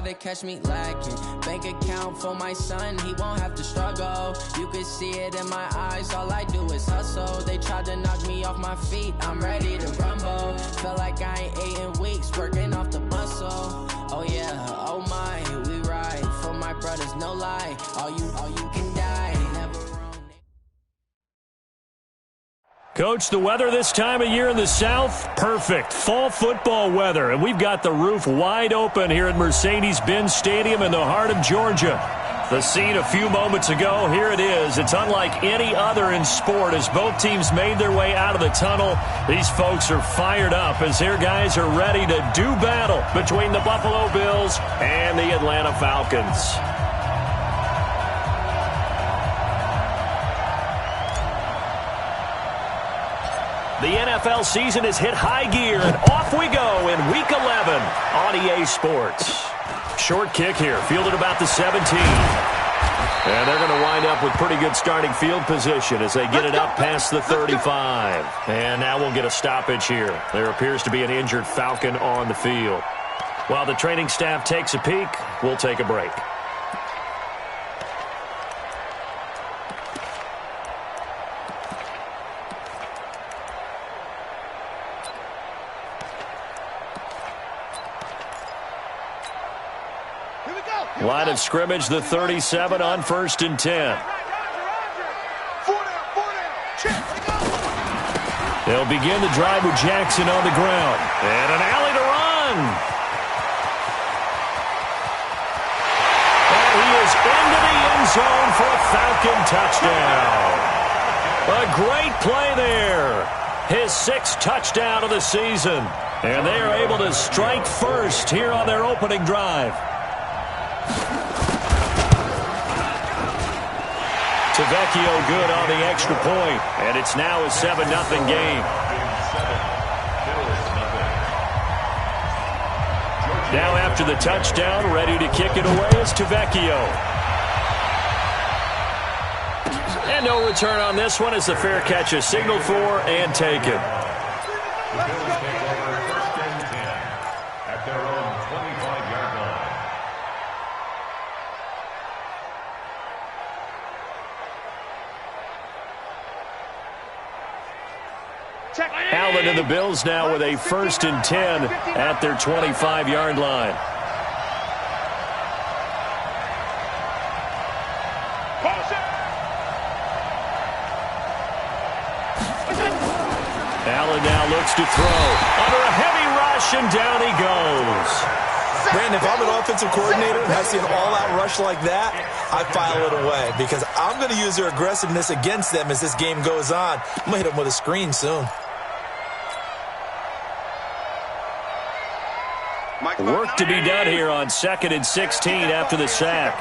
to catch me lacking. Bank account for my son, he won't have to struggle. You can see it in my eyes, all I do is hustle. They tried to knock me off my feet, I'm ready to rumble. Felt like I ain't ate in weeks, working off the muscle. Oh yeah, oh my, we ride for my brothers, no lie. All you can die, never wrong. Coach, the weather this time of year in the South, perfect. Fall football weather, and we've got the roof wide open here at Mercedes-Benz Stadium in the heart of Georgia. The scene a few moments ago, here it is. It's unlike any other in sport as both teams made their way out of the tunnel. These folks are fired up as their guys are ready to do battle between the Buffalo Bills and the Atlanta Falcons. The NFL season has hit high gear, and off we go in Week 11 on EA Sports. Short kick here, fielded about the 17. And they're going to wind up with pretty good starting field position as they get it up past the 35. And now we'll get a stoppage here. There appears to be an injured Falcon on the field. While the training staff takes a peek, we'll take a break. Line of scrimmage, the 37 on 1st and 10. They'll begin the drive with Jackson on the ground. And an alley to run. And he is into the end zone for a Falcon touchdown. A great play there. His 6th touchdown of the season. And they are able to strike first here on their opening drive. Tavecchio good on the extra point, and it's now a 7-0 game. Now after the touchdown, ready to kick it away is Tavecchio. And no return on this one as the fair catch is signaled for and taken. Allen and the Bills now with a 1st and 10 at their 25-yard line. Allen now looks to throw. Under a heavy rush, and down he goes. Brandon, if I'm an offensive coordinator and I see an all-out rush like that, I file it away because I'm going to use their aggressiveness against them as this game goes on. I'm going to hit them with a screen soon. Work to be done here on 2nd and 16 after the sack.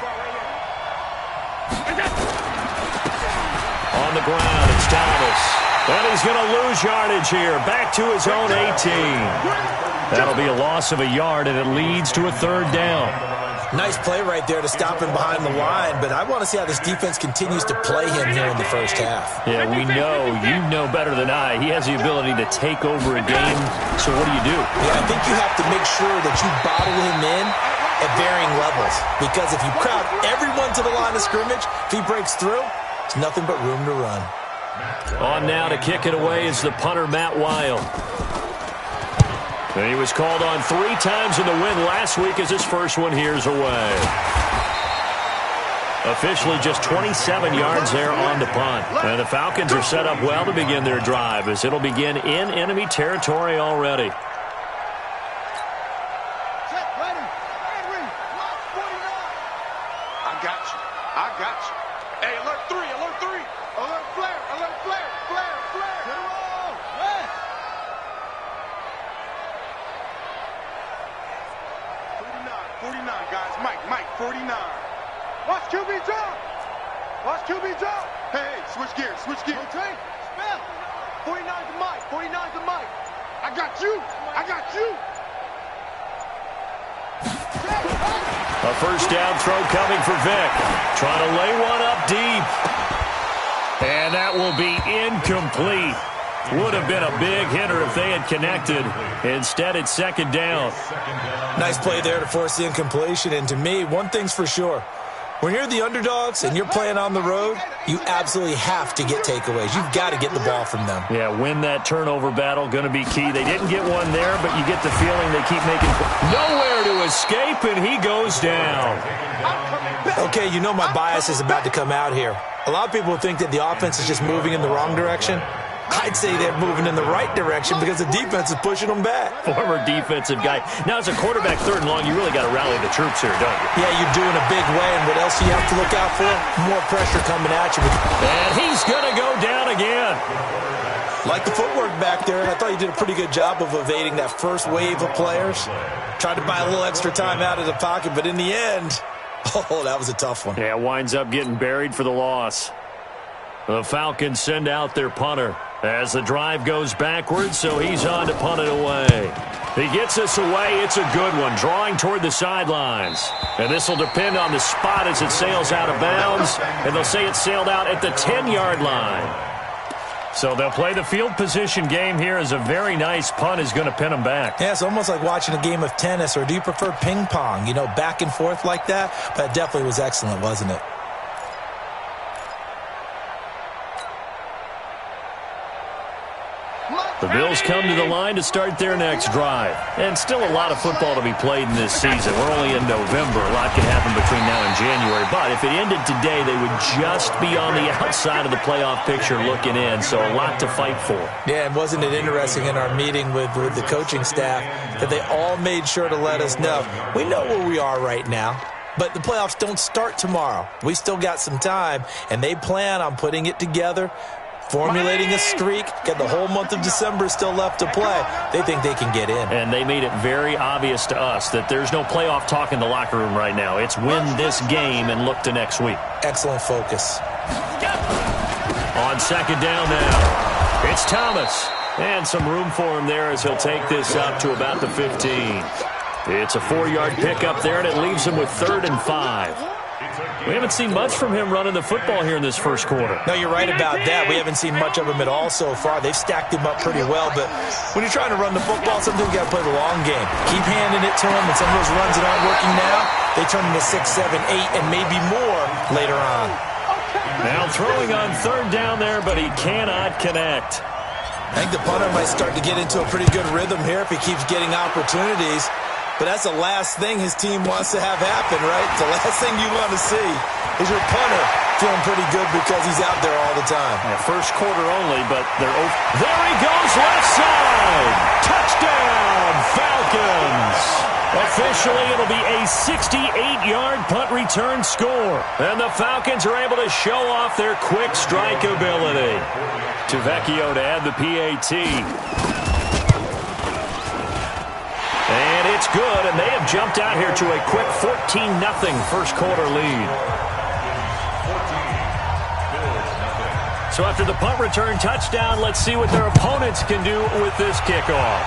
On the ground, it's Thomas. And he's going to lose yardage here. Back to his own 18. That'll be a loss of a yard, and it leads to a 3rd down. Nice play right there to stop him behind the line, but I want to see how this defense continues to play him here in the first half. Yeah, we know, you know better than I, he has the ability to take over a game, so what do you do? Yeah, I think you have to make sure that you bottle him in at varying levels, because if you crowd everyone to the line of scrimmage, if he breaks through, it's nothing but room to run. On now to kick it away is the punter, Matt Wild. And he was called on 3 times in the win last week as his first one here's away. Officially just 27 yards there on the punt. And the Falcons are set up well to begin their drive as it'll begin in enemy territory already. I got you. Hey, alert 3, alert 3. Alert flare, alert flare, flare, flare. Get her all. West. 49, guys. Mike, 49. Watch QB drop. Watch QB drop. Hey, switch gears. Rotate. Spell. 49 to Mike. I got you. A first down throw coming for Vic. Trying to lay one up deep. And that will be incomplete. Would have been a big hitter if they had connected. Instead, it's second down. Nice play there to force the incompletion. And to me, one thing's for sure. When you're the underdogs and you're playing on the road, you absolutely have to get takeaways. You've got to get the ball from them. Yeah, win that turnover battle, going to be key. They didn't get one there, but you get the feeling they keep making. Nowhere to escape, and he goes down. Okay, you know my bias is about to come out here. A lot of people think that the offense is just moving in the wrong direction. I'd say they're moving in the right direction because the defense is pushing them back. Former defensive guy. Now, as a quarterback, third and long, you really got to rally the troops here, don't you? Yeah, you're doing a big way, and what else do you have to look out for? More pressure coming at you. And he's going to go down again. Like the footwork back there, I thought you did a pretty good job of evading that first wave of players. Tried to buy a little extra time out of the pocket, but in the end, oh, that was a tough one. Yeah, winds up getting buried for the loss. The Falcons send out their punter as the drive goes backwards, so he's on to punt it away. He gets us away. It's a good one, drawing toward the sidelines. And this will depend on the spot as it sails out of bounds, and they'll say it sailed out at the 10-yard line. So they'll play the field position game here as a very nice punt is going to pin them back. Yeah, it's almost like watching a game of tennis, or do you prefer ping pong? You know, back and forth like that? But it definitely was excellent, wasn't it? The Bills come to the line to start their next drive. And still a lot of football to be played in this season. We're only in November. A lot can happen between now and January. But if it ended today, they would just be on the outside of the playoff picture looking in. So a lot to fight for. Yeah, and wasn't it interesting in our meeting with the coaching staff that they all made sure to let us know, we know where we are right now. But the playoffs don't start tomorrow. We still got some time, and they plan on putting it together, formulating a streak. Got the whole month of December still left to play. They think they can get in. And they made it very obvious to us that there's no playoff talk in the locker room right now. It's win this game and look to next week. Excellent focus. On second down now, it's Thomas. And some room for him there as he'll take this up to about the 15. It's a 4-yard pickup there, and it leaves him with 3rd and 5. We haven't seen much from him running the football here in this first quarter. No, you're right about that. We haven't seen much of him at all so far. They've stacked him up pretty well, but when you're trying to run the football, sometimes you got to play the long game. Keep handing it to him, and some of those runs that aren't working now, they turn into 6, 7, 8, and maybe more later on. Now throwing on 3rd down there, but he cannot connect. I think the punter might start to get into a pretty good rhythm here if he keeps getting opportunities. But that's the last thing his team wants to have happen, right? The last thing you want to see is your punter feeling pretty good because he's out there all the time. Yeah, first quarter only, but they're over. There he goes, left side. Touchdown, Falcons. Officially, it'll be a 68-yard punt return score. And the Falcons are able to show off their quick strike ability. Tavecchio to add the PAT. And it's good, and they have jumped out here to a quick 14-0 first quarter lead. So after the punt return touchdown, let's see what their opponents can do with this kickoff.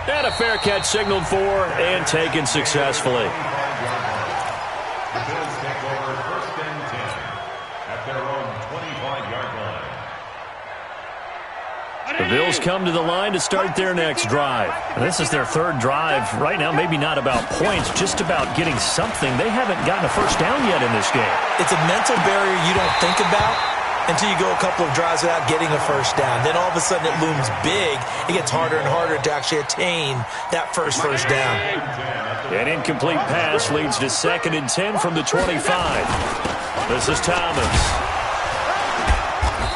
And a fair catch signaled for and taken successfully. The Bills come to the line to start their next drive. This is their 3rd drive. Right now, maybe not about points, just about getting something. They haven't gotten a first down yet in this game. It's a mental barrier you don't think about until you go a couple of drives without getting a first down. Then all of a sudden it looms big. It gets harder and harder to actually attain that first down. An incomplete pass leads to 2nd and 10 from the 25. This is Thomas.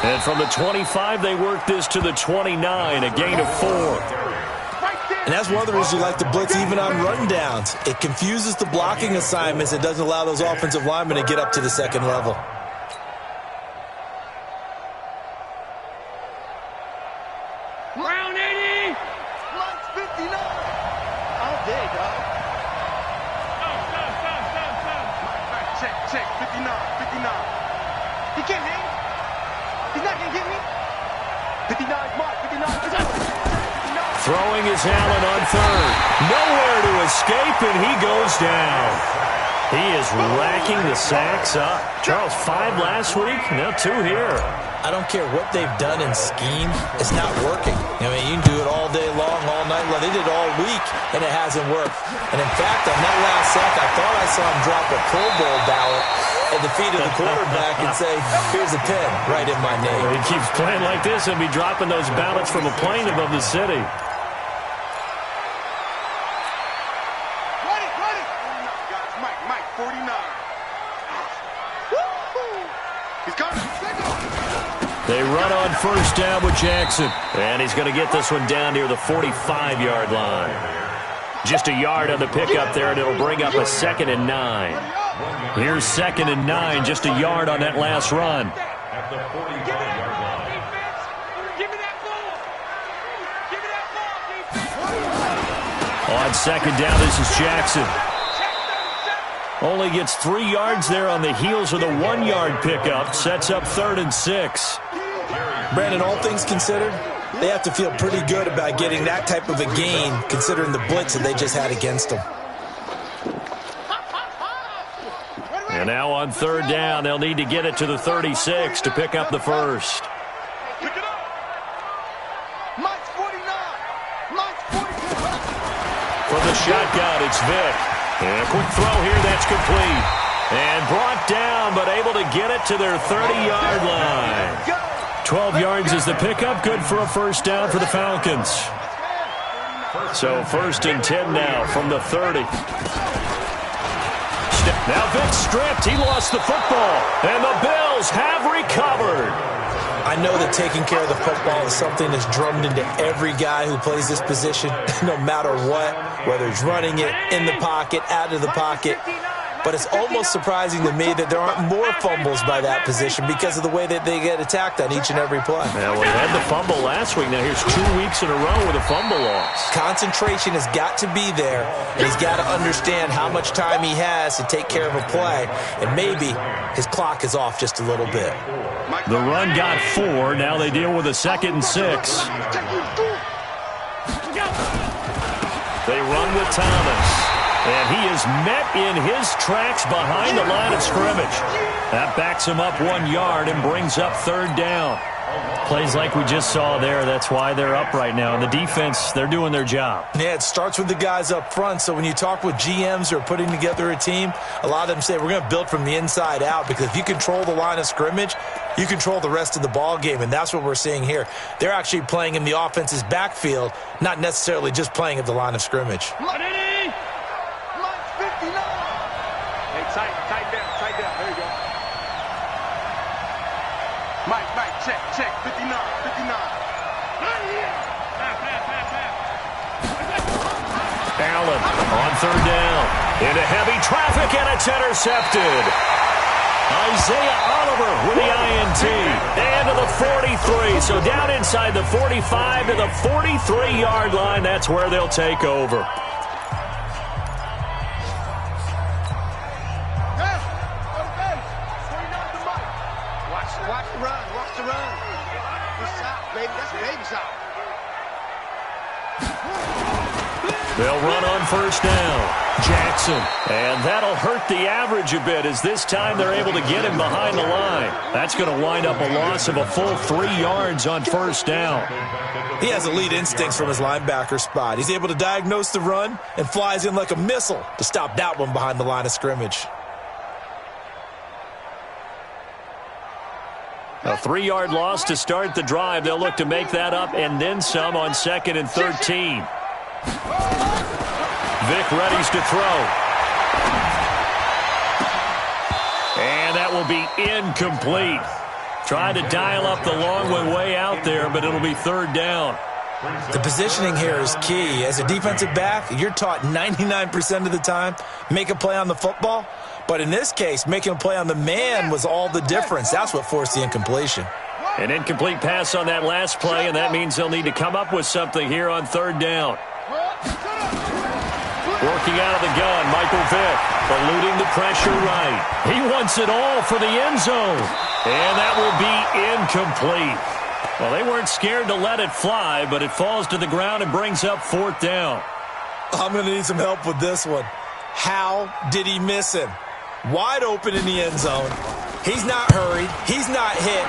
And from the 25, they work this to the 29, a gain of 4. And that's one of the reasons you like to blitz even on rundowns. It confuses the blocking assignments. It doesn't allow those offensive linemen to get up to the 2nd level. Round 80! Lunch 59! All day, dog. Stop. Check. 59. He can't hang. He's not going to get me. 59, Mark, 59. Throwing is Allen on 3rd. Nowhere to escape, and he goes down. He is racking the sacks up. Charles, 5 last week, now 2 here. I don't care what they've done in scheme. It's not working. I mean, you can do it all day long, all night long. They did it all week, and it hasn't worked. And, in fact, on that last sack, I thought I saw him drop a Pro Bowl ballot at the feet of the quarterback and say, here's a pen right in my name. He keeps playing like this and be dropping those ballots from a plane above the city. Mike, 49. He's coming. They run on first down with Jackson. And he's going to get this one down near the 45-yard line. Just a yard on the pickup there, and it'll bring up a 2nd and 9. Here's 2nd and 9, just a yard on that last run. At the 45-yard line. Give me that ball. On 2nd down, this is Jackson. Only gets 3 yards there on the heels of the 1-yard pickup. Sets up 3rd and 6. Brandon, all things considered, they have to feel pretty good about getting that type of a gain, considering the blitz that they just had against them. And now on 3rd down, they'll need to get it to the 36 to pick up the first. Mike's 49. Mike's 49. From the shotgun, it's Vic. And a quick throw here, that's complete. And brought down, but able to get it to their 30-yard line. 12 yards is the pickup, good for a first down for the Falcons. So 1st and 10 now from the 30. Now Vic stripped, he lost the football, and the Bills have recovered. I know that taking care of the football is something that's drummed into every guy who plays this position, no matter what, whether it's running it, in the pocket, out of the pocket. But it's almost surprising to me that there aren't more fumbles by that position because of the way that they get attacked on each and every play. Yeah, well, he had the fumble last week. Now here's 2 weeks in a row with a fumble loss. Concentration has got to be there, and he's got to understand how much time he has to take care of a play, and maybe his clock is off just a little bit. The run got 4. Now they deal with a 2nd and 6. They run with Thomas. And he is met in his tracks behind the line of scrimmage. That backs him up 1 yard and brings up 3rd down. Plays like we just saw there. That's why they're up right now. And the defense, they're doing their job. Yeah, it starts with the guys up front. So when you talk with GMs who are putting together a team, a lot of them say we're going to build from the inside out, because if you control the line of scrimmage, you control the rest of the ball game, and that's what we're seeing here. They're actually playing in the offense's backfield, not necessarily just playing at the line of scrimmage. Tight down. There you go. Mike, check. 59. Allen on 3rd down. Into heavy traffic, and it's intercepted. Isaiah Oliver with the INT. And to the 43. So down inside the 45 to the 43-yard line. That's where they'll take over. Watch the run. Good shot, baby. That's a baby shot. They'll run on 1st down. Jackson. And that'll hurt the average a bit, as this time they're able to get him behind the line. That's going to wind up a loss of a full 3 yards on 1st down. He has elite instincts from his linebacker spot. He's able to diagnose the run and flies in like a missile to stop that one behind the line of scrimmage. A 3-yard loss to start the drive. They'll look to make that up and then some on 2nd and 13. Vic readies to throw. And that will be incomplete. Trying to dial up the long way out there, but it'll be 3rd down. The positioning here is key. As a defensive back, you're taught 99% of the time, make a play on the football. But in this case, making a play on the man was all the difference. That's what forced the incompletion. An incomplete pass on that last play, and that means they'll need to come up with something here on 3rd down. Working out of the gun, Michael Vick, eluding the pressure right. He wants it all for the end zone, and that will be incomplete. Well, they weren't scared to let it fly, but it falls to the ground and brings up 4th down. I'm going to need some help with this one. How did he miss him? Wide open in the end zone. He's not hurried. He's not hit.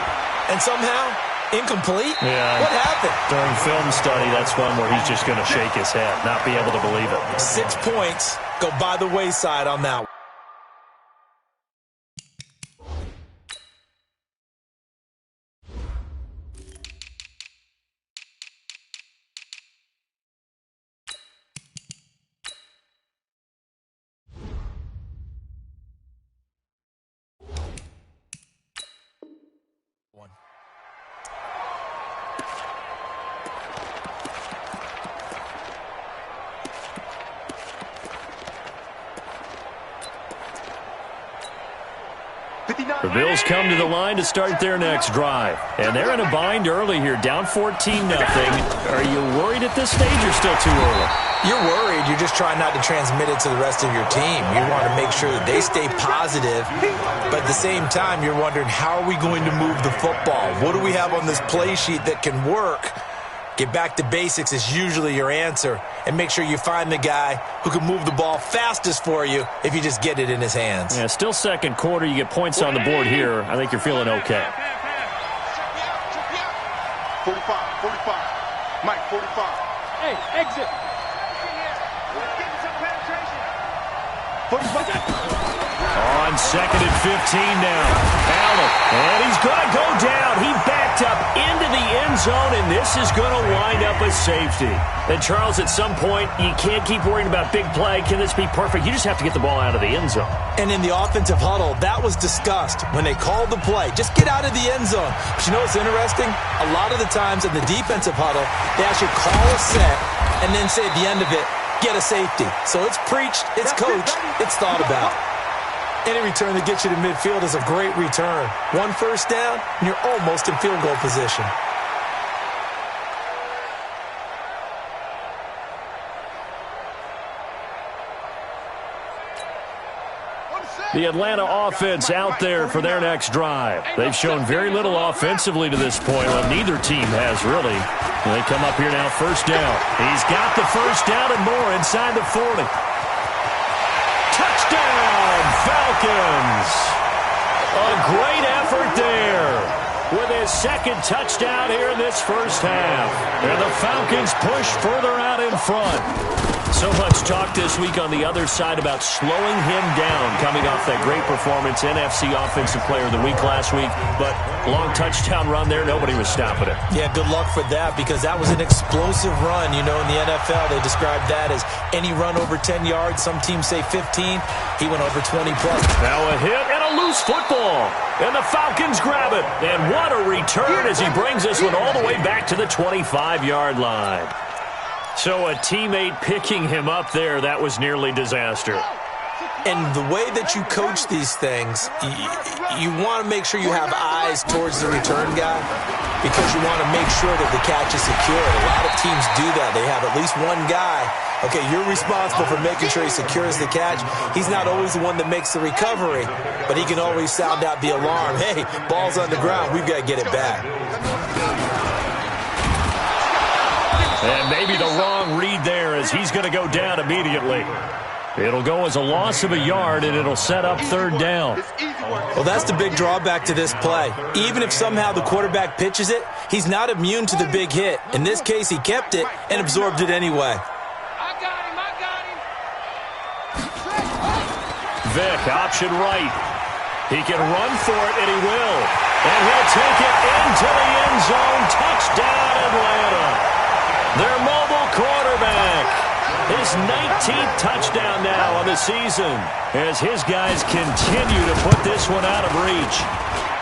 And somehow, incomplete? Yeah. What happened? During film study, that's one where he's just going to shake his head, not be able to believe it. 6 points go by the wayside on that one. The Bills come to the line to start their next drive. And they're in a bind early here, down 14-0. Are you worried at this stage or still too early? You're worried. You're just trying not to transmit it to the rest of your team. You want to make sure that they stay positive. But at the same time, you're wondering, how are we going to move the football? What do we have on this play sheet that can work? Get back to basics is usually your answer. And make sure you find the guy who can move the ball fastest for you if you just get it in his hands. Yeah, still second quarter. You get points on the board here. I think you're feeling okay. 45, 45. Mike, 45. Hey, exit. Getting some penetration. 45. On second and 15 now. Allen, and he's going to go down. He backed up into the end zone, and this is going to wind up a safety. And, Charles, at some point, you can't keep worrying about big play. Can this be perfect? You just have to get the ball out of the end zone. And in the offensive huddle, that was discussed when they called the play. Just get out of the end zone. But you know what's interesting? A lot of the times in the defensive huddle, they actually call a set and then say at the end of it, get a safety. So it's preached, it's coached, it's thought about. Any return that gets you to midfield is a great return. 1 first down, and you're almost in field goal position. The Atlanta offense out there for their next drive. They've shown very little offensively to this point. Well, neither team has really. They come up here now, first down. He's got the first down and more inside the 40. Touchdown, Falcons! A great effort there with his second touchdown here in this first half. And the Falcons push further out in front. So much talk this week on the other side about slowing him down, coming off that great performance, NFC Offensive Player of the Week last week. But long touchdown run there, nobody was stopping it. Yeah, good luck for that, because that was an explosive run. You know, in the NFL, they describe that as any run over 10 yards. Some teams say 15. He went over 20 plus. Now a hit and a loose football. And the Falcons grab it. And what a return as he brings this one all the way back to the 25-yard line. So a teammate picking him up there, that was nearly disaster. And the way that you coach these things, you want to make sure you have eyes towards the return guy, because you want to make sure that the catch is secured. A lot of teams do that. They have at least one guy. Okay, you're responsible for making sure he secures the catch. He's not always the one that makes the recovery, but he can always sound out the alarm. Hey, ball's on the ground. We've got to get it back. And maybe the wrong read there, as he's going to go down immediately. It'll go as a loss of a yard, and it'll set up third down. Well, that's the big drawback to this play. Even if somehow the quarterback pitches it, he's not immune to the big hit. In this case, he kept it and absorbed it anyway. I got him. Vick, option right. He can run for it, and he will. And he'll take it into the end zone. Touchdown, Atlanta. Their mobile quarterback. His 19th touchdown now on the season, as his guys continue to put this one out of reach.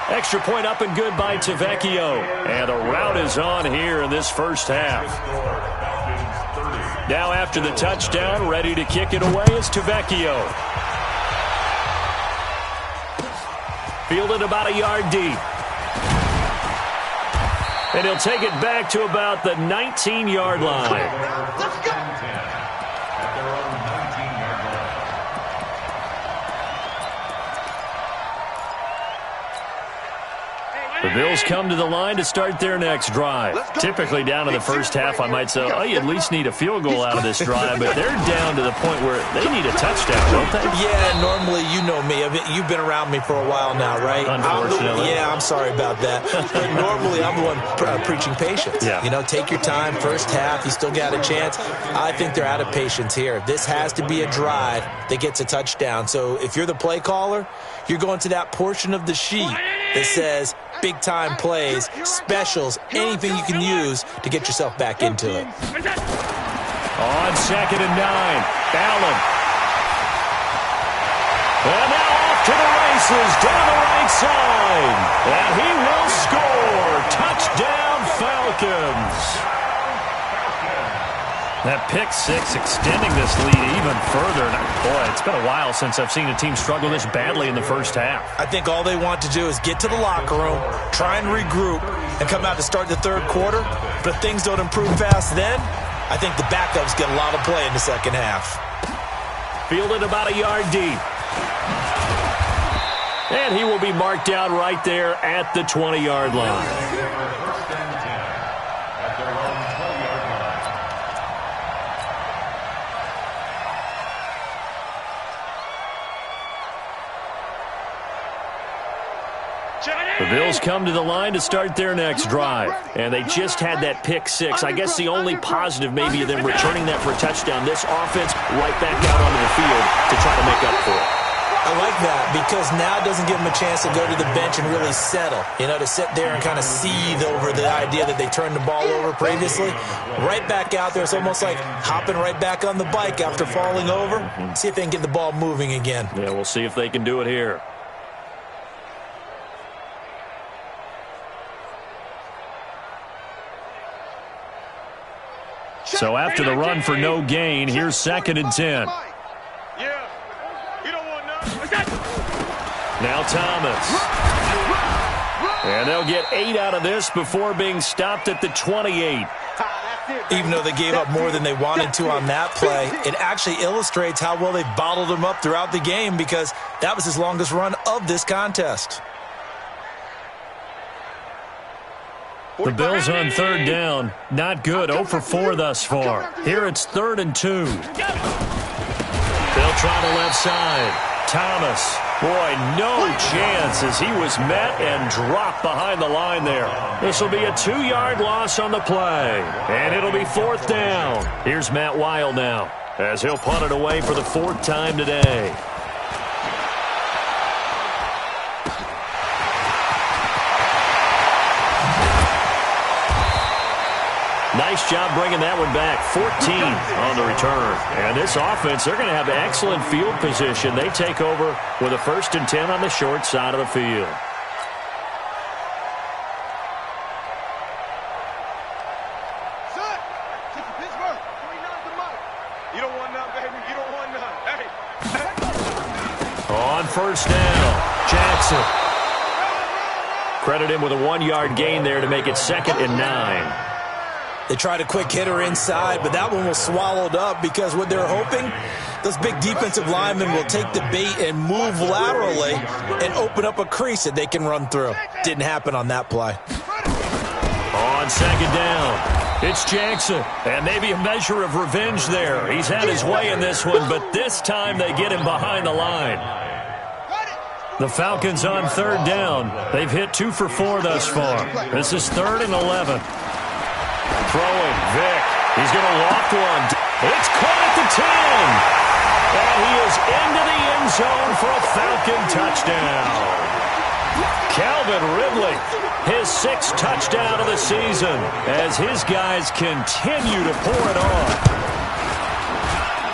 Extra point up and good by Tavecchio. And the route is on here in this first half. Now after the touchdown, ready to kick it away is Tavecchio. Fielded about a yard deep. And he'll take it back to about the 19-yard line. The Bills come to the line to start their next drive. Typically down in the first half, I might say, oh, you at least need a field goal out of this drive, but they're down to the point where they need a touchdown, don't they? Yeah, normally, you know me. I mean, you've been around me for a while now, right? Unfortunately. I'm sorry about that. But normally, I'm the one preaching patience. Yeah. You know, take your time, first half, you still got a chance. I think they're out of patience here. This has to be a drive that gets a touchdown. So if you're the play caller, you're going to that portion of the sheet that says big-time plays, specials, anything you can use to get yourself back into it. On 2nd and 9, Allen. And now off to the races down the right side. And he will score. Touchdown, Falcons. That pick six extending this lead even further. And boy, it's been a while since I've seen a team struggle this badly in the first half. I think all they want to do is get to the locker room, try and regroup, and come out to start the third quarter. But if things don't improve fast then, I think the backups get a lot of play in the second half. Fielded about a yard deep. And he will be marked down right there at the 20-yard line. The Bills come to the line to start their next drive. And they just had that pick six. I guess the only positive maybe of them returning that for a touchdown. This offense right back out onto the field to try to make up for it. I like that because now it doesn't give them a chance to go to the bench and really settle. You know, to sit there and kind of seethe over the idea that they turned the ball over previously. Right back out there. It's almost like hopping right back on the bike after falling over. See if they can get the ball moving again. Yeah, we'll see if they can do it here. So after the run for no gain, here's 2nd and 10. Now Thomas. And they'll get 8 out of this before being stopped at the 28. Even though they gave up more than they wanted to on that play, it actually illustrates how well they bottled him up throughout the game because that was his longest run of this contest. The Bills on 3rd down. Not good. 0 for 4 thus far. Here it's 3rd and 2. They'll try the left side. Thomas. Boy, no chance as he was met and dropped behind the line there. This will be a 2-yard loss on the play. And it'll be 4th down. Here's Matt Weil now as he'll punt it away for the 4th time today. Nice job bringing that one back. 14 on the return. And this offense, they're going to have excellent field position. They take over with a 1st and 10 on the short side of the field. You don't want none, baby. You don't want none. Hey. On 1st down, Jackson. Credit him with a 1-yard gain there to make it 2nd and 9. They tried a quick hitter inside, but that one was swallowed up because what they're hoping, those big defensive linemen will take the bait and move laterally and open up a crease that they can run through. Didn't happen on that play. On 2nd down, it's Jackson. And maybe a measure of revenge there. He's had his way in this one, but this time they get him behind the line. The Falcons on 3rd down. They've hit 2 for 4 thus far. This is 3rd and 11. Throwing, Vick. He's going to loft one. It's caught at the 10. And he is into the end zone for a Falcon touchdown. Calvin Ridley, his 6th touchdown of the season as his guys continue to pour it on.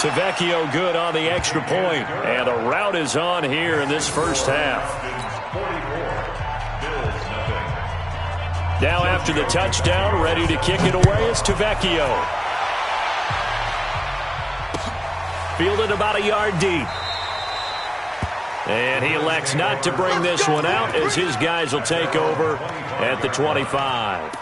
Tavecchio good on the extra point. And the rout is on here in this first half. Now after the touchdown, ready to kick it away is Tavecchio. Fielded about a yard deep. And he elects not to bring this one out as his guys will take over at the 25.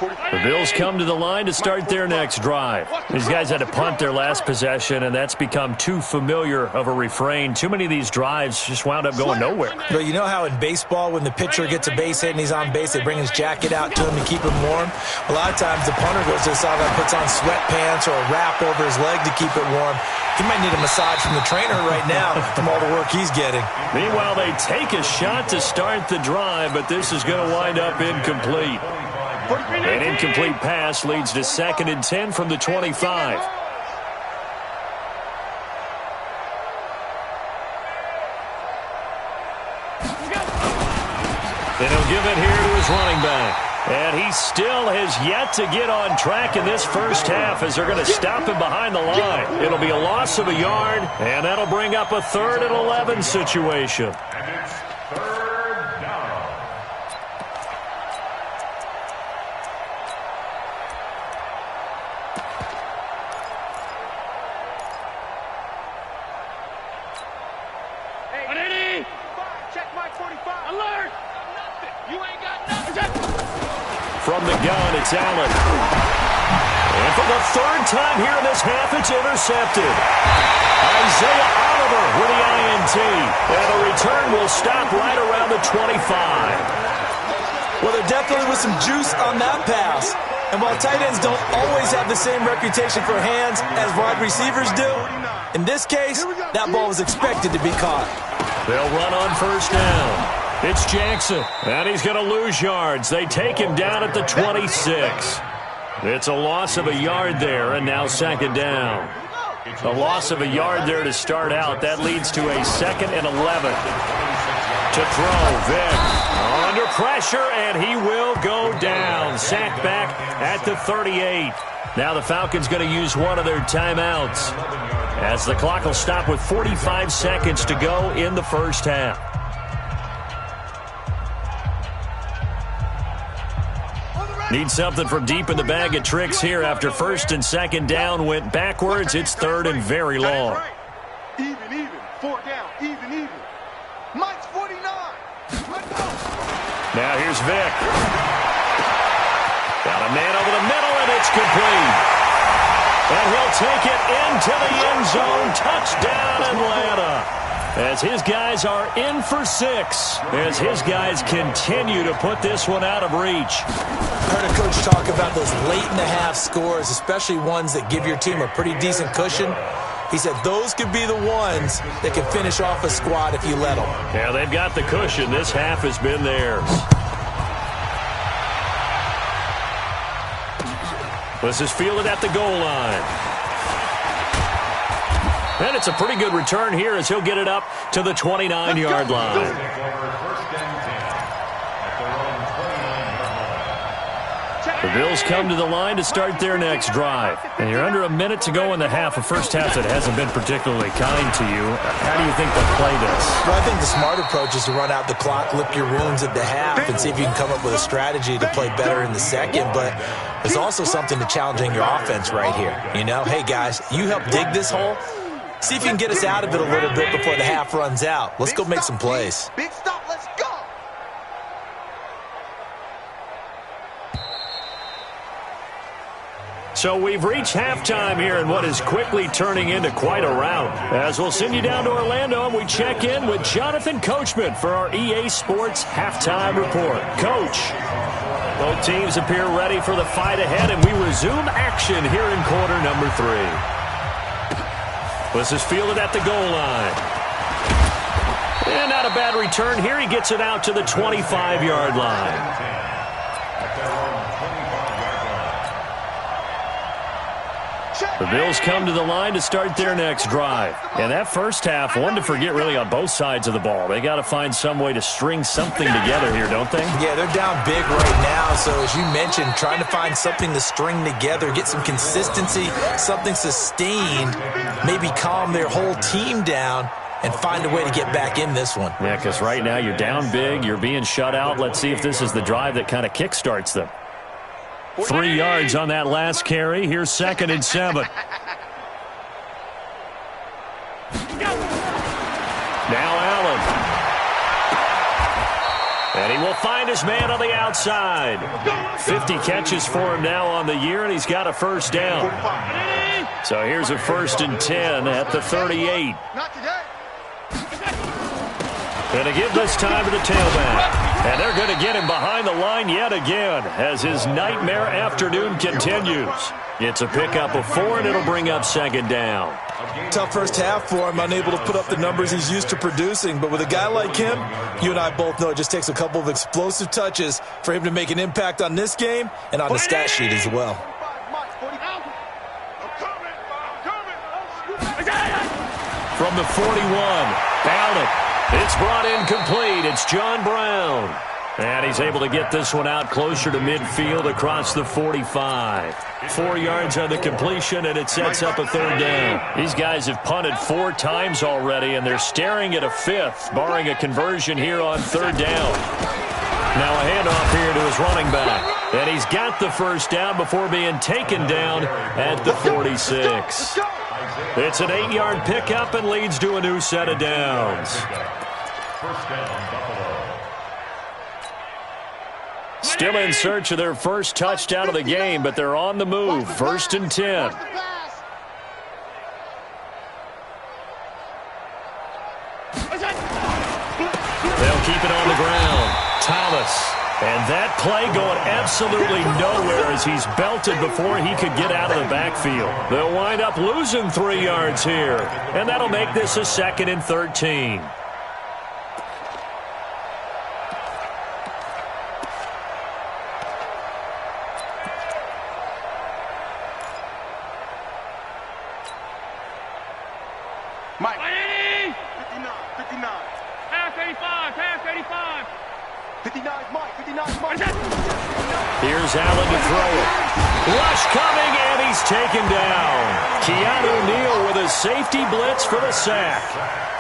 The Bills come to the line to start their next drive. These guys had to punt their last possession, and that's become too familiar of a refrain. Too many of these drives just wound up going nowhere. But you know how in baseball, when the pitcher gets a base hit and he's on base, they bring his jacket out to him to keep him warm? A lot of times the punter goes to the sideline, puts on sweatpants or a wrap over his leg to keep it warm. He might need a massage from the trainer right now from all the work he's getting. Meanwhile, they take a shot to start the drive, but this is going to wind up incomplete. An incomplete pass leads to 2nd and 10 from the 25. Then he'll give it here to his running back. And he still has yet to get on track in this first half as they're going to stop him behind the line. It'll be a loss of a yard, and that'll bring up a 3rd and 11 situation. From the gun, it's Allen. And for the 3rd time here in this half, it's intercepted. Isaiah Oliver with the INT. And the return will stop right around the 25. Well, there definitely was some juice on that pass. And while tight ends don't always have the same reputation for hands as wide receivers do, in this case, that ball was expected to be caught. They'll run on 1st down. It's Jackson, and he's going to lose yards. They take him down at the 26. It's a loss of a yard there, and now 2nd down. A loss of a yard there to start out. That leads to a 2nd and 11. To throw, Vick under pressure, and he will go down. Sacked back at the 38. Now the Falcons going to use one of their timeouts, as the clock will stop with 45 seconds to go in the first half. Need something from deep in the bag of tricks here after 1st and 2nd down went backwards. It's 3rd and very long. Even. 4 down. Even. Mike's 49. Let's go. Now here's Vick. Got a man over the middle, and it's complete. And he'll take it into the end zone. Touchdown, Atlanta. As his guys are in for 6. As his guys continue to put this one out of reach. I heard a coach talk about those late-in-the-half scores, especially ones that give your team a pretty decent cushion. He said those could be the ones that can finish off a squad if you let them. Yeah, they've got the cushion. This half has been theirs. This is fielded at the goal line. And it's a pretty good return here as he'll get it up to the 29-yard line. The Bills come to the line to start their next drive. And you're under a minute to go in the half, a first half that hasn't been particularly kind to you. How do you think they'll play this? Well, I think the smart approach is to run out the clock, lick your wounds at the half, and see if you can come up with a strategy to play better in the second. But there's also something to challenging your offense right here. You know, hey, guys, you help dig this hole. See if you can get us out of it a little bit before the half runs out. Let's go make some plays. Big stop, let's go. So we've reached halftime here in what is quickly turning into quite a rout. As we'll send you down to Orlando, and we check in with Jonathan Coachman for our EA Sports Halftime Report. Coach, both teams appear ready for the fight ahead, and we resume action here in quarter number 3. This is fielded at the goal line. And not a bad return here. He gets it out to the 25-yard line. The Bills come to the line to start their next drive. And that first half, one to forget really on both sides of the ball. They got to find some way to string something together here, don't they? Yeah, they're down big right now. So as you mentioned, trying to find something to string together, get some consistency, something sustained, maybe calm their whole team down and find a way to get back in this one. Yeah, because right now you're down big, you're being shut out. Let's see if this is the drive that kind of kickstarts them. 3 yards on that last carry. Here's 2nd and 7. Now Allen. And he will find his man on the outside. 50 catches for him now on the year, and he's got a first down. So here's a 1st and 10 at the 38. Going to give this time to the tailback. And they're going to get him behind the line yet again as his nightmare afternoon continues. It's a pickup of 4, and it'll bring up 2nd down. Tough first half for him, unable to put up the numbers he's used to producing. But with a guy like him, you and I both know it just takes a couple of explosive touches for him to make an impact on this game and on the stat sheet as well. From the 41, Allen. It's brought in complete. It's John Brown. And he's able to get this one out closer to midfield across the 45. 4 yards on the completion, and it sets up a 3rd down. These guys have punted 4 times already, and they're staring at a 5th, barring a conversion here on 3rd down. Now a handoff here to his running back. And he's got the first down before being taken down at the 46. It's an 8-yard pickup and leads to a new set of downs. Still in search of their first touchdown of the game, but they're on the move. 1st and 10. They'll keep it on the ground. Thomas. And that play going absolutely nowhere as he's belted before he could get out of the backfield. They'll wind up losing 3 yards here, and that'll make this a 2nd and 13. Mike. 59, 59. Pass 85, pass 85. 59 Mike, 59 Mike. Here's Allen to throw it. Rush coming, and he's taken down. Keanu Neal with a safety blitz for the sack.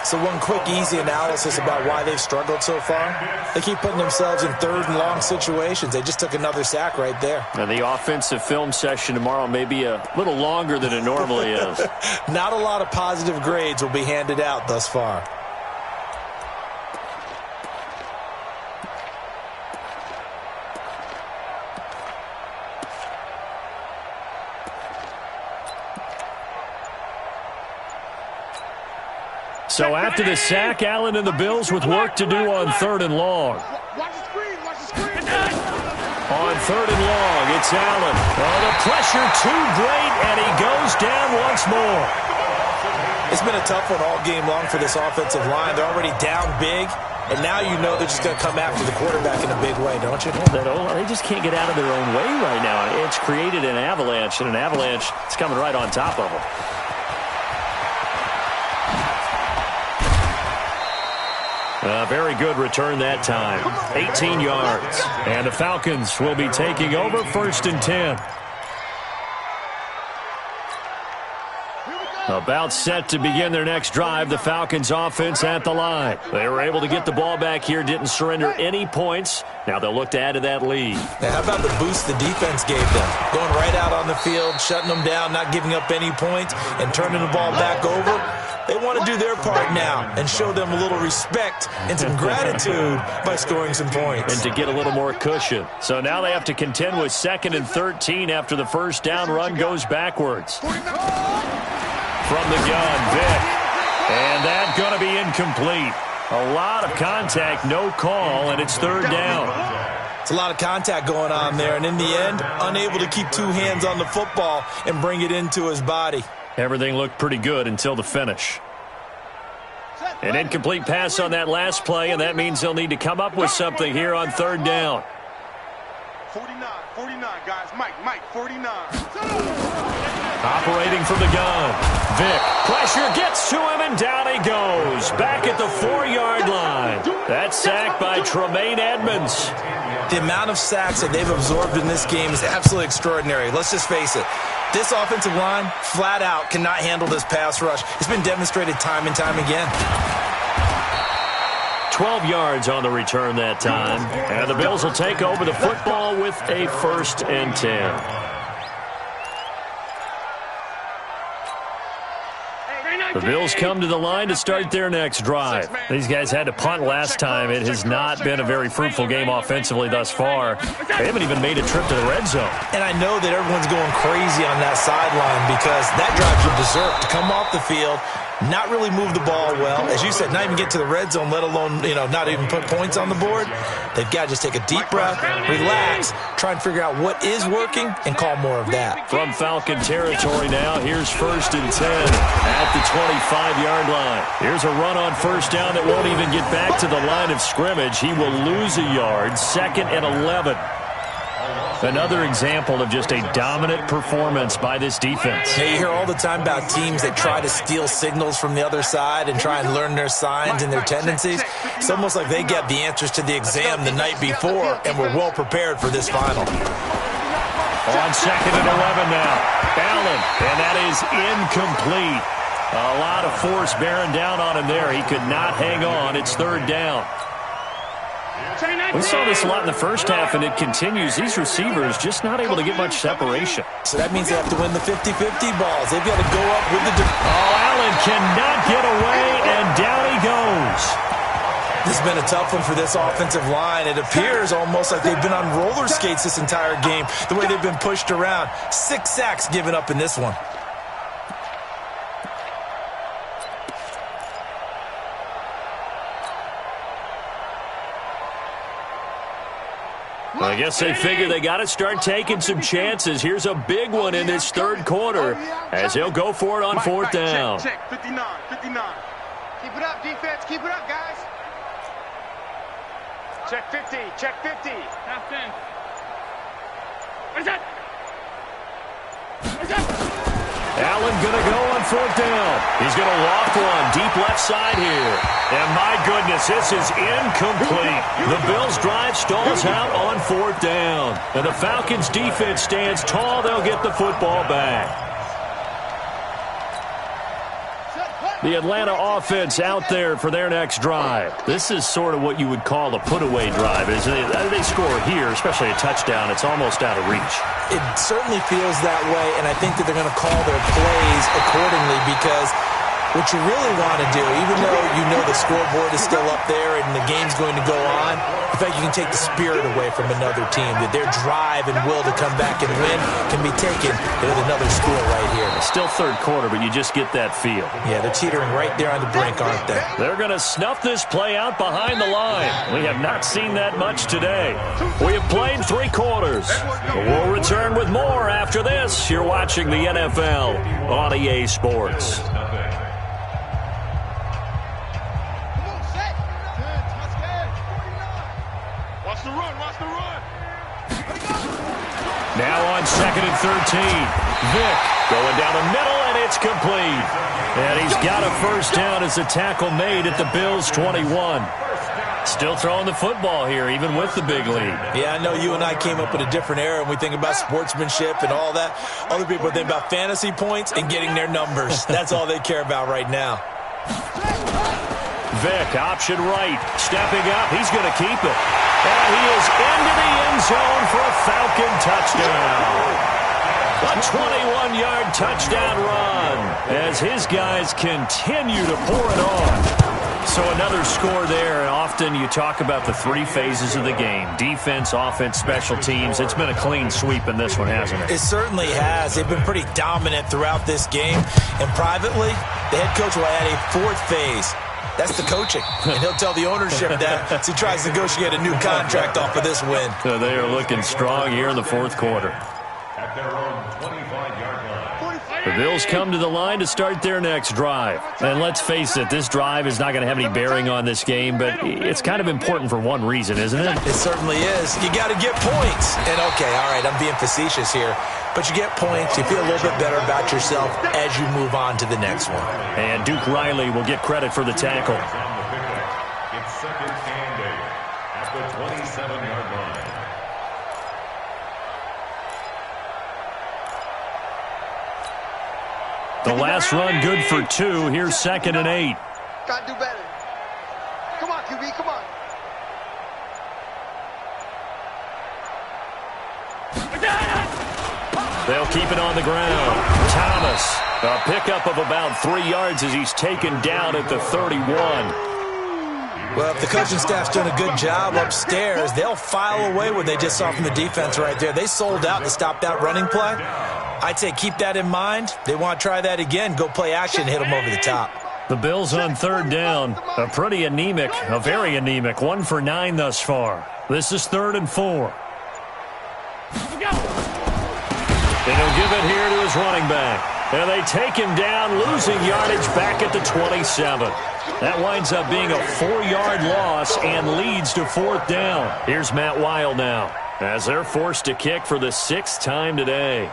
So one quick, easy analysis about why they've struggled so far. They keep putting themselves in 3rd and long situations. They just took another sack right there. And the offensive film session tomorrow may be a little longer than it normally is. Not a lot of positive grades will be handed out thus far. So after the sack, Allen and the Bills with work to do on 3rd and long. Watch the screen, watch the screen. On 3rd and long, it's Allen. Oh, the pressure too great, and he goes down once more. It's been a tough one all game long for this offensive line. They're already down big, and now you know they're just going to come after the quarterback in a big way, don't you? They just can't get out of their own way right now. It's created an avalanche, and an avalanche is coming right on top of them. Very good return that time. 18 yards. And the Falcons will be taking over 1st and 10. About set to begin their next drive, the Falcons offense at the line. They were able to get the ball back here, didn't surrender any points. Now they'll look to add to that lead. Now, how about the boost the defense gave them? Going right out on the field, shutting them down, not giving up any points, and turning the ball back over. They want to do their part now and show them a little respect and some gratitude by scoring some points. And to get a little more cushion. So now they have to contend with 2nd and 13 after the first down run goes backwards. From the gun, Vick. And that's going to be incomplete. A lot of contact, no call, and it's 3rd down. It's a lot of contact going on there, and in the end, unable to keep 2 hands on the football and bring it into his body. Everything looked pretty good until the finish. An incomplete pass on that last play, and that means they'll need to come up with something here on 3rd down. 49, guys. Mike, 49. Operating from the gun. Vick. Pressure gets to him, and down he goes. Back at the 4-yard line. That's sacked by Tremaine Edmonds. The amount of sacks that they've absorbed in this game is absolutely extraordinary. Let's just face it. This offensive line, flat out, cannot handle this pass rush. It's been demonstrated time and time again. 12 yards on the return that time. And the Bills will take over the football with a 1st and 10. The Bills come to the line to start their next drive. These guys had to punt last time. It has not been a very fruitful game offensively thus far. They haven't even made a trip to the red zone. And I know that everyone's going crazy on that sideline because that drive should deserve to come off the field, not really move the ball well. As you said, not even get to the red zone, let alone, not even put points on the board. They've got to just take a deep breath, relax, try and figure out what is working, and call more of that. From Falcon territory now, here's 1st and 10 at the 25-yard line. Here's a run on first down that won't even get back to the line of scrimmage. He will lose a yard, 2nd and 11. Another example of just a dominant performance by this defense. Yeah, you hear all the time about teams that try to steal signals from the other side and try and learn their signs and their tendencies. It's almost like they get the answers to the exam the night before and were well prepared for this final. On 2nd and 11 now. Allen, and that is incomplete. A lot of force bearing down on him there. He could not hang on. It's 3rd down. We saw this a lot in the first half, and it continues. These receivers just not able to get much separation. So that means they have to win the 50-50 balls. They've got to go up with the... Allen cannot get away, and down he goes. This has been a tough one for this offensive line. It appears almost like they've been on roller skates this entire game, the way they've been pushed around. 6 sacks given up in this one. I guess they figure they got to start taking some chances. Here's a big one in this 3rd quarter as he'll go for it on 4th down. Check, 59, 59. Keep it up, defense. Keep it up, guys. Check 50. Check 50. Half 10. What is that? What is that? Allen going to go on 4th down. He's going to loft one deep left side here. And my goodness, this is incomplete. The Bills' drive stalls out on 4th down. And the Falcons' defense stands tall. They'll get the football back. The Atlanta offense out there for their next drive. This is sort of what you would call a put-away drive. As they score here, especially a touchdown, it's almost out of reach. It certainly feels that way, and I think that they're going to call their plays accordingly because what you really want to do, even though you know the scoreboard is still up there and the game's going to go on, in fact, you can take the spirit away from another team, that their drive and will to come back and win can be taken with another score right here. Still 3rd quarter, but you just get that feel. Yeah, they're teetering right there on the brink, aren't they? They're going to snuff this play out behind the line. We have not seen that much today. We have played 3 quarters. We'll return with more after this. You're watching the NFL on EA Sports. Now on 2nd and 13. Vick going down the middle, and it's complete. And he's got a 1st down as the tackle made at the Bills' 21. Still throwing the football here, even with the big lead. Yeah, I know you and I came up in a different era, and we think about sportsmanship and all that. Other people think about fantasy points and getting their numbers. That's all they care about right now. Vick, option right, stepping up. He's going to keep it. And he is into the end zone for a Falcon touchdown. A 21-yard touchdown run as his guys continue to pour it on. So another score there. Often you talk about the 3 phases of the game. Defense, offense, special teams. It's been a clean sweep in this one, hasn't it? It certainly has. They've been pretty dominant throughout this game. And privately, the head coach will add a 4th phase. That's the coaching. And he'll tell the ownership that as he tries to negotiate a new contract off of this win. So they are looking strong here in the 4th quarter. At their own 25-yard line. The Bills come to the line to start their next drive. And let's face it, this drive is not going to have any bearing on this game, but it's kind of important for one reason, isn't it? It certainly is. You got to get points. And, okay, all right, I'm being facetious here. But you get points, you feel a little bit better about yourself as you move on to the next one. And Duke Riley will get credit for the tackle. It's 2nd and 8 at the 27-yard line. The last run good for 2. Here's 2nd and 8. Got to do better. Come on, QB, come on. They'll keep it on the ground. Thomas, a pickup of about 3 yards as he's taken down at the 31. Well, if the coaching staff's doing a good job upstairs, they'll file away what they just saw from the defense right there. They sold out to stop that running play. I'd say keep that in mind. They want to try that again. Go play action, hit them over the top. The Bills on third down. A very anemic 1 for 9 thus far. This is 3rd and 4. And he'll give it here to his running back. And they take him down, losing yardage back at the 27. That winds up being a 4-yard loss and leads to 4th down. Here's Matt Weil now as they're forced to kick for the 6th time today.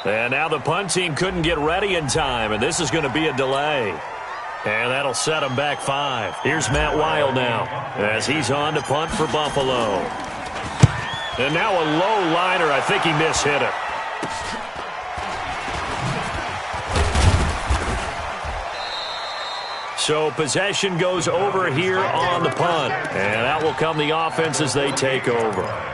And now the punt team couldn't get ready in time, and this is going to be a delay. And that'll set them back 5. Here's Matt Weil now as he's on to punt for Buffalo. And now a low liner. I think he mishit it. So possession goes over here on the punt. And out will come the offense as they take over.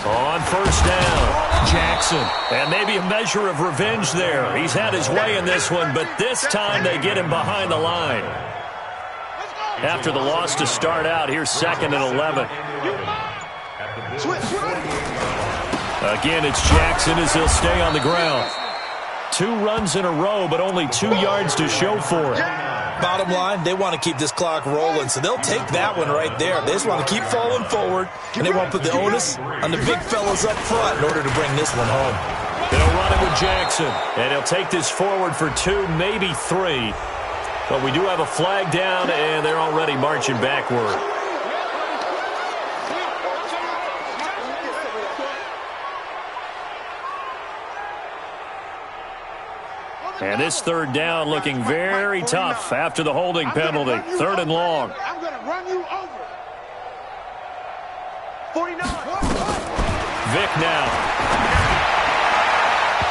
On first down, Jackson. And maybe a measure of revenge there. He's had his way in this one, but this time they get him behind the line. After the loss to start out, here's 2nd and 11. Again, it's Jackson as he'll stay on the ground. 2 runs in a row, but only 2 yards to show for it. Bottom line, they want to keep this clock rolling, so they'll take that one right there. They just want to keep falling forward, and they want to put the onus on the big fellas up front in order to bring this one home. They'll run it with Jackson, and he'll take this forward for 2, maybe 3. But we do have a flag down, and they're already marching backward. And this 3rd down looking very tough after the holding penalty. 3rd and long. I'm going to run you over. 49. Vic now.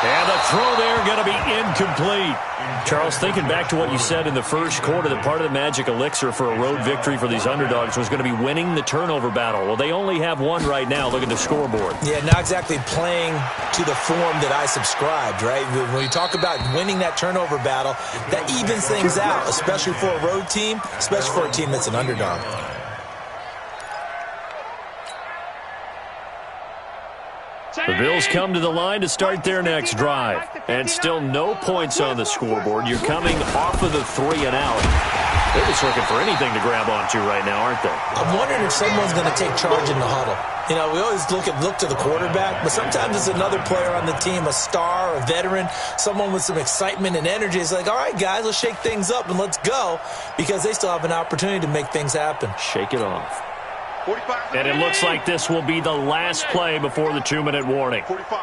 And the throw there going to be incomplete. Charles, thinking back to what you said in the first quarter, that part of the magic elixir for a road victory for these underdogs was going to be winning the turnover battle. Well, they only have one right now. Look at the scoreboard. Yeah, not exactly playing to the form that I subscribed, right? When you talk about winning that turnover battle, that evens things out, especially for a road team, especially for a team that's an underdog. The Bills come to the line to start their next drive. And still no points on the scoreboard. You're coming off of the 3 and out. They're just looking for anything to grab onto right now, aren't they? I'm wondering if someone's going to take charge in the huddle. You know, we always look to the quarterback, but sometimes it's another player on the team, a star, a veteran, someone with some excitement and energy. It's like, all right, guys, let's shake things up and let's go, because they still have an opportunity to make things happen. Shake it off. And it looks like this will be the last play before the 2-minute warning. 45.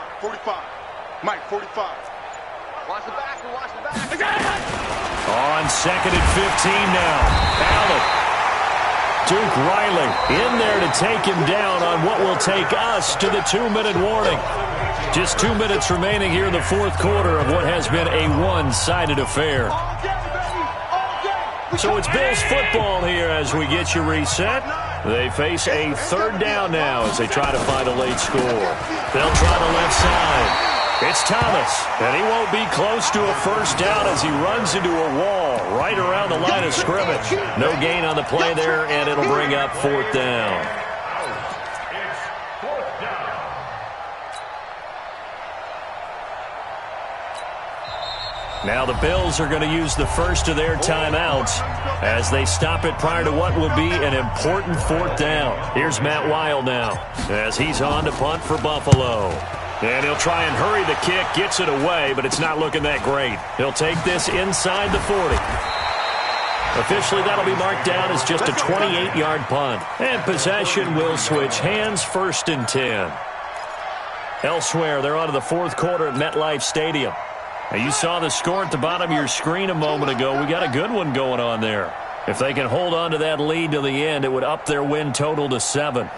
Mike, 45. Watch the back. On 2nd and 15 now. Allen. Duke Riley in there to take him down on what will take us to the 2-minute warning. Just 2 minutes remaining here in the 4th quarter of what has been a one-sided affair. So it's Bills football here as we get you reset. They face a 3rd down now as they try to find a late score. They'll try the left side. It's Thomas, and he won't be close to a 1st down as he runs into a wall right around the line of scrimmage. No gain on the play there, and it'll bring up 4th down. Now the Bills are going to use the first of their timeouts as they stop it prior to what will be an important 4th down. Here's Matt Weil now as he's on to punt for Buffalo. And he'll try and hurry the kick, gets it away, but it's not looking that great. He'll take this inside the 40. Officially, that'll be marked down as just a 28-yard punt. And possession will switch hands, 1st and 10. Elsewhere, they're on to the fourth quarter at MetLife Stadium. Now, you saw the score at the bottom of your screen a moment ago. We got a good one going on there. If they can hold on to that lead to the end, it would up their win total to 7.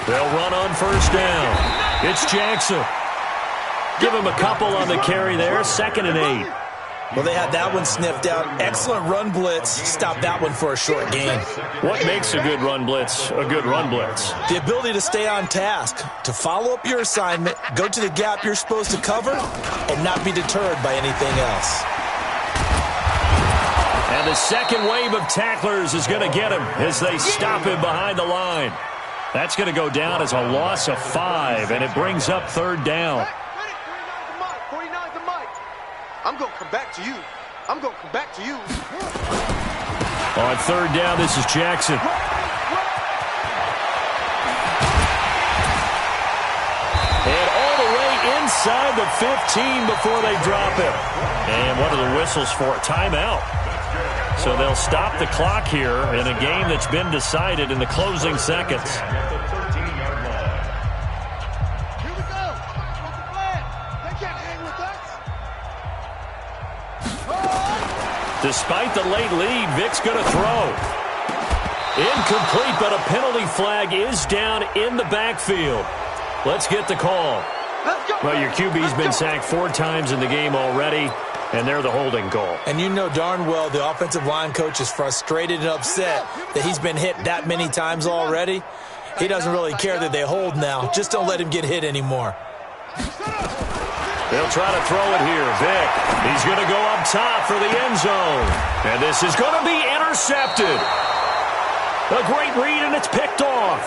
They'll run on first down. It's Jackson. Give him a couple on the carry there. 2nd and 8. Well, they had that one sniffed out. Excellent run blitz. Stop that one for a short gain. What makes a good run blitz a good run blitz? The ability to stay on task, to follow up your assignment, go to the gap you're supposed to cover, and not be deterred by anything else. And the second wave of tacklers is going to get him as they stop him behind the line. That's going to go down as a loss of 5, and it brings up 3rd down. I'm going to come back to you. I'm going to come back to you. On 3rd down, this is Jackson. And all the way inside the 15 before they drop him. And what are the whistles for? Timeout. So they'll stop the clock here in a game that's been decided in the closing seconds. Despite the late lead, Vic's going to throw. Incomplete, but a penalty flag is down in the backfield. Let's get the call. Well, your QB's been sacked 4 times in the game already, and they're the holding call. And you know darn well the offensive line coach is frustrated and upset that he's been hit that many times already. He doesn't really care that they hold now. Just don't let him get hit anymore. They'll try to throw it here. Vic, he's going to go up top for the end zone. And this is going to be intercepted. A great read, and it's picked off.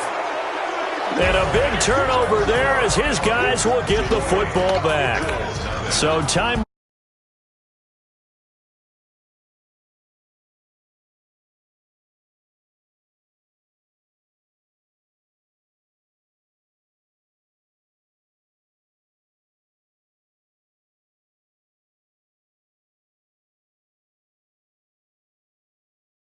And a big turnover there as his guys will get the football back. So time...